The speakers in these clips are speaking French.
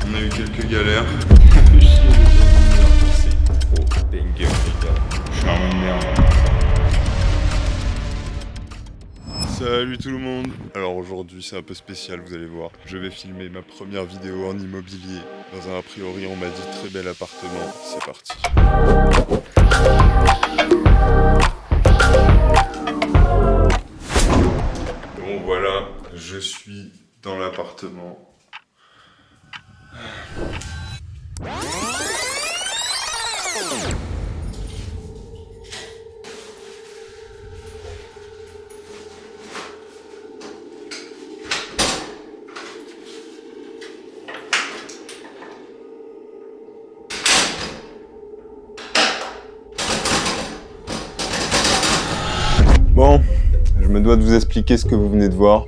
On a eu quelques galères. On peut chier les c'est trop banger les gars. Je suis un merde. Salut tout le monde. Alors aujourd'hui c'est un peu spécial, vous allez voir. Je vais filmer ma première vidéo en immobilier dans un a priori on m'a dit très bel appartement. C'est parti. Bon voilà, je suis dans l'appartement. Bon, je me dois de vous expliquer ce que vous venez de voir.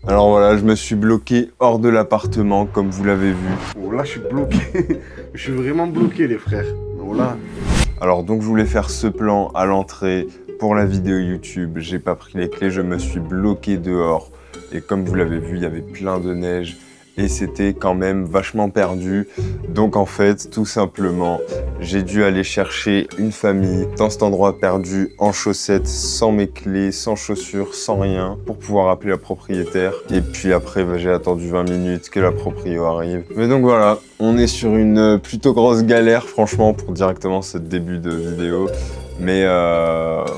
Alors voilà, je me suis bloqué hors de l'appartement, comme vous l'avez vu. Oh là, je suis bloqué. Je suis vraiment bloqué, les frères. Oh là. Alors donc, je voulais faire ce plan à l'entrée pour la vidéo YouTube. J'ai pas pris les clés, je me suis bloqué dehors. Et comme vous l'avez vu, il y avait plein de neige. Et c'était quand même vachement perdu. Donc en fait, tout simplement, j'ai dû aller chercher une famille dans cet endroit perdu, en chaussettes, sans mes clés, sans chaussures, sans rien, pour pouvoir appeler la propriétaire. Et puis après, j'ai attendu 20 minutes que la proprio arrive. Mais donc voilà, on est sur une plutôt grosse galère, franchement, pour directement ce début de vidéo. Mais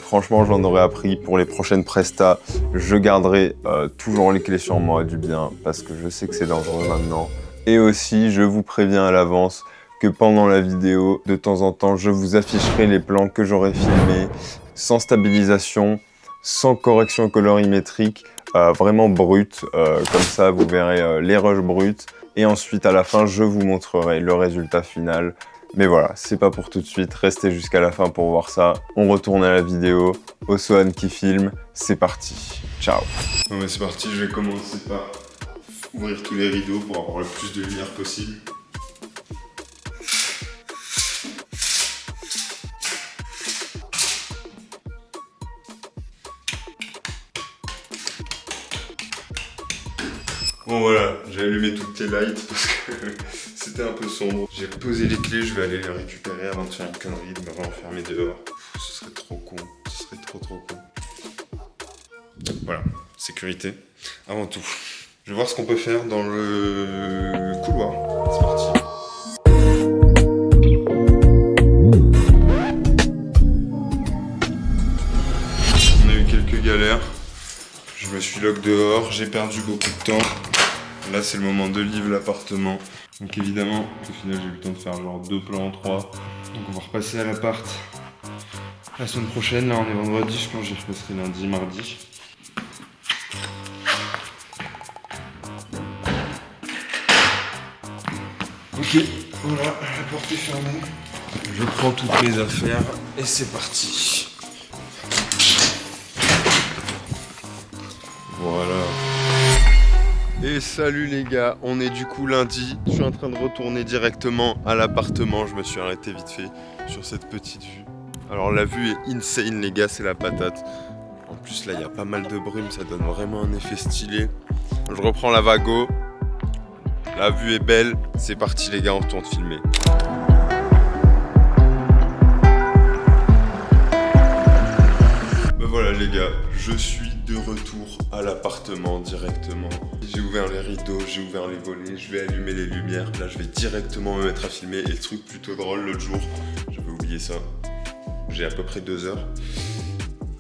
franchement, j'en aurais appris pour les prochaines prestas. Je garderai toujours les clés sur moi du bien parce que je sais que c'est dangereux maintenant. Et aussi, je vous préviens à l'avance que pendant la vidéo, de temps en temps, je vous afficherai les plans que j'aurai filmés sans stabilisation, sans correction colorimétrique, vraiment brut. Comme ça, vous verrez les rushs bruts. Et ensuite, à la fin, je vous montrerai le résultat final. Mais voilà, c'est pas pour tout de suite, restez jusqu'à la fin pour voir ça. On retourne à la vidéo, Osohan qui filme, c'est parti. Ciao. Bon bah c'est parti, je vais commencer par ouvrir tous les rideaux pour avoir le plus de lumière possible. Bon voilà, j'ai allumé toutes les lights parce que c'était un peu sombre. J'ai posé les clés, je vais aller les récupérer avant de faire une connerie, de me renfermer dehors. Ce serait trop con, ce serait trop con. Voilà, sécurité avant tout. Je vais voir ce qu'on peut faire dans le couloir. C'est parti. On a eu quelques galères. Je me suis lock dehors, j'ai perdu beaucoup de temps. Là, c'est le moment de livre l'appartement. Donc évidemment, au final, j'ai eu le temps de faire genre 2 plans en 3. Donc on va repasser à l'appart la semaine prochaine. Là, on est vendredi, je pense que j'y repasserai lundi, mardi. Ok, voilà, la porte est fermée. Je prends toutes mes affaires et c'est parti. Voilà. Et salut les gars, on est du coup lundi. Je suis en train de retourner directement à l'appartement. Je me suis arrêté vite fait sur cette petite vue. Alors la vue est insane les gars, c'est la patate. En plus là il y a pas mal de brume, ça donne vraiment un effet stylé. Je reprends la Vago. La vue est belle. C'est parti les gars, on retourne filmer. Ben voilà les gars, je suis de retour à l'appartement directement. J'ai ouvert les rideaux, j'ai ouvert les volets, je vais allumer les lumières. Là, je vais directement me mettre à filmer. Et le truc plutôt drôle, l'autre jour, j'avais oublié ça. J'ai à peu près 2 heures.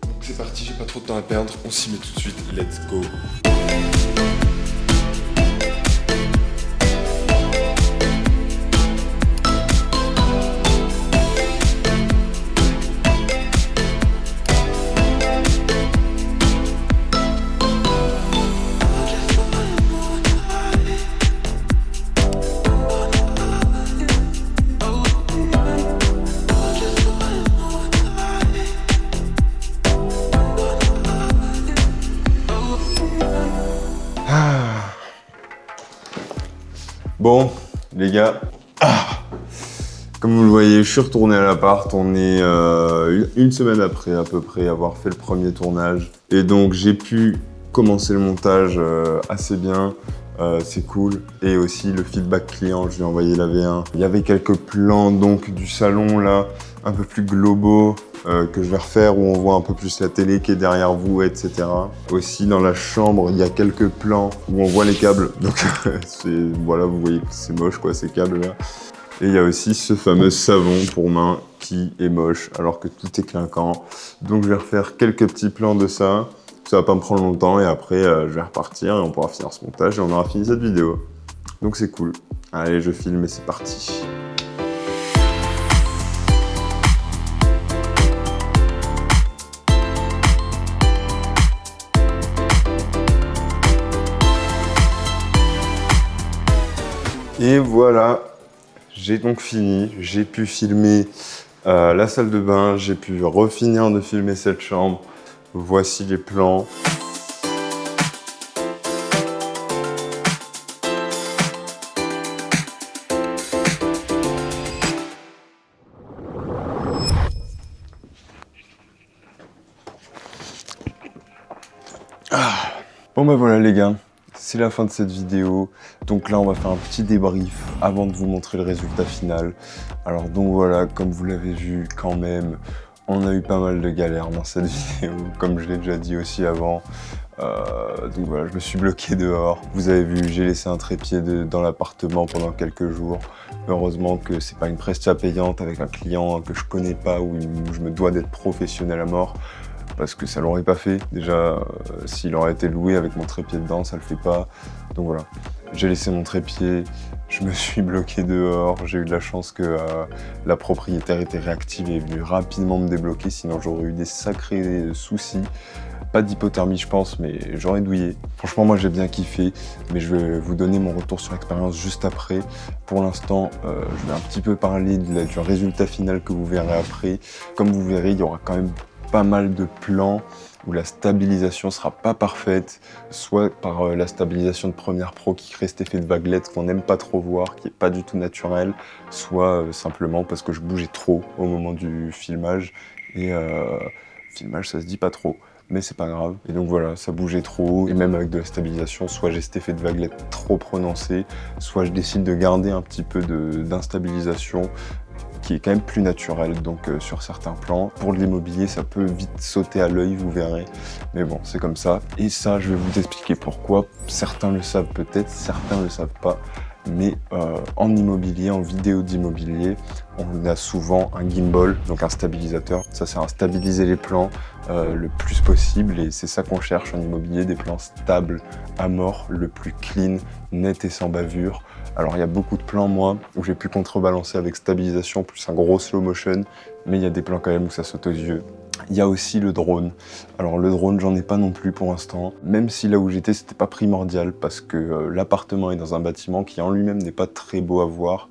Donc c'est parti, j'ai pas trop de temps à perdre. On s'y met tout de suite, let's go. Bon, les gars, comme vous le voyez, je suis retourné à l'appart. On est une semaine après à peu près avoir fait le premier tournage. Et donc j'ai pu commencer le montage assez bien. c'est cool. Et aussi le feedback client, je lui ai envoyé la V1. Il y avait quelques plans donc du salon là, un peu plus globaux, que je vais refaire où on voit un peu plus la télé qui est derrière vous, etc. Aussi dans la chambre, il y a quelques plans où on voit les câbles. Donc voilà, vous voyez que c'est moche quoi, ces câbles là. Et il y a aussi ce fameux savon pour main qui est moche alors que tout est clinquant. Donc je vais refaire quelques petits plans de ça. Ça va pas me prendre longtemps et après je vais repartir et on pourra finir ce montage et on aura fini cette vidéo. Donc c'est cool. Allez, je filme et c'est parti. Et voilà, j'ai donc fini. J'ai pu filmer la salle de bain, j'ai pu refinir de filmer cette chambre. Voici les plans. Bon bah voilà les gars, c'est la fin de cette vidéo. Donc là on va faire un petit débrief avant de vous montrer le résultat final. Alors donc voilà, comme vous l'avez vu quand même, on a eu pas mal de galères dans cette vidéo, comme je l'ai déjà dit aussi avant. Donc voilà, je me suis bloqué dehors. Vous avez vu, j'ai laissé un trépied dans l'appartement pendant quelques jours. Heureusement que c'est pas une prestia payante avec un client que je connais pas, où je me dois d'être professionnel à mort. Parce que ça l'aurait pas fait. Déjà, s'il aurait été loué avec mon trépied dedans, ça le fait pas. Donc voilà, j'ai laissé mon trépied, je me suis bloqué dehors. J'ai eu de la chance que la propriétaire était réactive et est venue rapidement me débloquer, sinon j'aurais eu des sacrés soucis. Pas d'hypothermie je pense, mais j'aurais douillé. Franchement moi j'ai bien kiffé, mais je vais vous donner mon retour sur expérience juste après. Pour l'instant, je vais un petit peu parler du résultat final que vous verrez après. Comme vous verrez, il y aura quand même pas mal de plans où la stabilisation sera pas parfaite, soit par la stabilisation de Premiere Pro qui crée cet effet de vaguelette qu'on n'aime pas trop voir, qui est pas du tout naturel, soit simplement parce que je bougeais trop au moment du filmage, et filmage ça se dit pas trop, mais c'est pas grave. Et donc voilà, ça bougeait trop, et même avec de la stabilisation, soit j'ai cet effet de vaguelette trop prononcé, soit je décide de garder un petit peu d'instabilisation, qui est quand même plus naturel, donc sur certains plans. Pour de l'immobilier, ça peut vite sauter à l'œil, vous verrez. Mais bon, c'est comme ça. Et ça, je vais vous expliquer pourquoi. Certains le savent peut-être, certains le savent pas. Mais en immobilier, en vidéo d'immobilier, on a souvent un gimbal, donc un stabilisateur. Ça sert à stabiliser les plans le plus possible, et c'est ça qu'on cherche en immobilier, des plans stables, à mort, le plus clean, net et sans bavure. Alors il y a beaucoup de plans, moi, où j'ai pu contrebalancer avec stabilisation plus un gros slow motion, mais il y a des plans quand même où ça saute aux yeux. Il y a aussi le drone. Alors le drone, j'en ai pas non plus pour l'instant, même si là où j'étais, c'était pas primordial, parce que l'appartement est dans un bâtiment qui en lui-même n'est pas très beau à voir.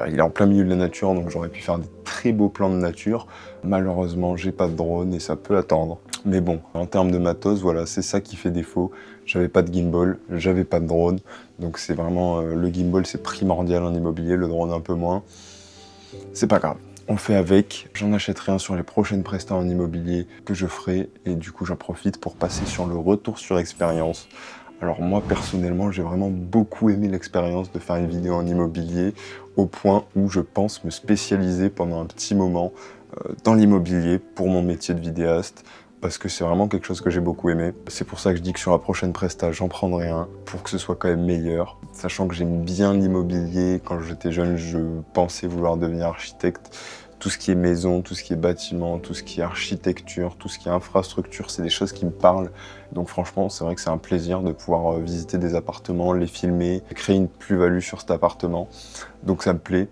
Il est en plein milieu de la nature, donc j'aurais pu faire des très beaux plans de nature. Malheureusement, j'ai pas de drone et ça peut attendre. Mais bon, en termes de matos, voilà, c'est ça qui fait défaut. J'avais pas de gimbal, j'avais pas de drone, donc c'est vraiment le gimbal, c'est primordial en immobilier, le drone un peu moins. C'est pas grave. On fait avec, j'en achèterai un sur les prochaines prestats en immobilier que je ferai, et du coup j'en profite pour passer sur le retour sur expérience. Alors moi personnellement j'ai vraiment beaucoup aimé l'expérience de faire une vidéo en immobilier, au point où je pense me spécialiser pendant un petit moment dans l'immobilier pour mon métier de vidéaste, parce que c'est vraiment quelque chose que j'ai beaucoup aimé. C'est pour ça que je dis que sur la prochaine presta, j'en prendrai un, pour que ce soit quand même meilleur. Sachant que j'aime bien l'immobilier, quand j'étais jeune, je pensais vouloir devenir architecte. Tout ce qui est maison, tout ce qui est bâtiment, tout ce qui est architecture, tout ce qui est infrastructure, c'est des choses qui me parlent. Donc franchement, c'est vrai que c'est un plaisir de pouvoir visiter des appartements, les filmer, créer une plus-value sur cet appartement. Donc ça me plaît.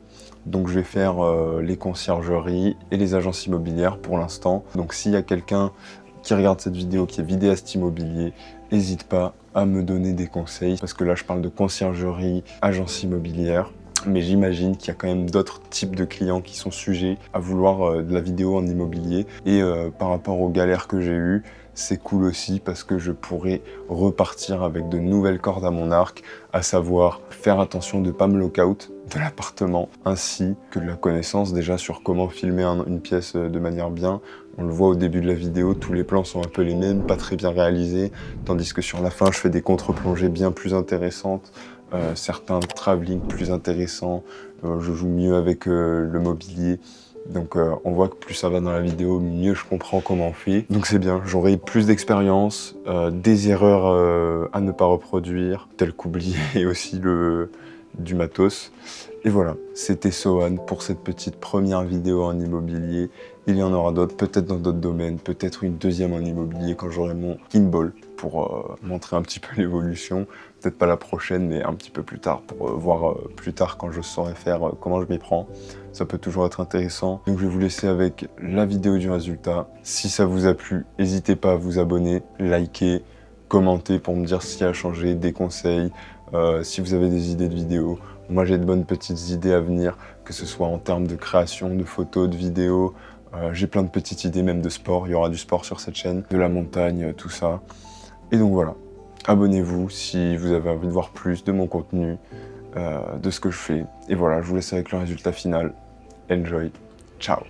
Donc je vais faire les conciergeries et les agences immobilières pour l'instant. Donc s'il y a quelqu'un qui regarde cette vidéo, qui est vidéaste immobilier, n'hésite pas à me donner des conseils, parce que là je parle de conciergerie, agence immobilière. Mais j'imagine qu'il y a quand même d'autres types de clients qui sont sujets à vouloir de la vidéo en immobilier. Et par rapport aux galères que j'ai eues, c'est cool aussi parce que je pourrais repartir avec de nouvelles cordes à mon arc, à savoir faire attention de ne pas me lock-out de l'appartement, ainsi que de la connaissance déjà sur comment filmer une pièce de manière bien, On le voit au début de la vidéo, tous les plans sont un peu les mêmes, pas très bien réalisés, tandis que sur la fin, je fais des contre-plongées bien plus intéressantes, certains travelling plus intéressants, je joue mieux avec le mobilier. Donc on voit que plus ça va dans la vidéo, mieux je comprends comment on fait. Donc c'est bien, j'aurai plus d'expérience, des erreurs à ne pas reproduire, telles qu'oublier aussi du matos. Et voilà, c'était Sohan pour cette petite première vidéo en immobilier. Il y en aura d'autres, peut-être dans d'autres domaines, peut-être une deuxième en immobilier quand j'aurai mon Kinball pour montrer un petit peu l'évolution. Peut-être pas la prochaine, mais un petit peu plus tard, pour voir plus tard quand je saurai faire comment je m'y prends. Ça peut toujours être intéressant. Donc je vais vous laisser avec la vidéo du résultat. Si ça vous a plu, n'hésitez pas à vous abonner, liker, commenter pour me dire ce qui a changé, des conseils, si vous avez des idées de vidéos. Moi j'ai de bonnes petites idées à venir, que ce soit en termes de création, de photos, de vidéos. J'ai plein de petites idées même de sport, il y aura du sport sur cette chaîne, de la montagne, tout ça. Et donc voilà, abonnez-vous si vous avez envie de voir plus de mon contenu, de ce que je fais. Et voilà, je vous laisse avec le résultat final. Enjoy, ciao.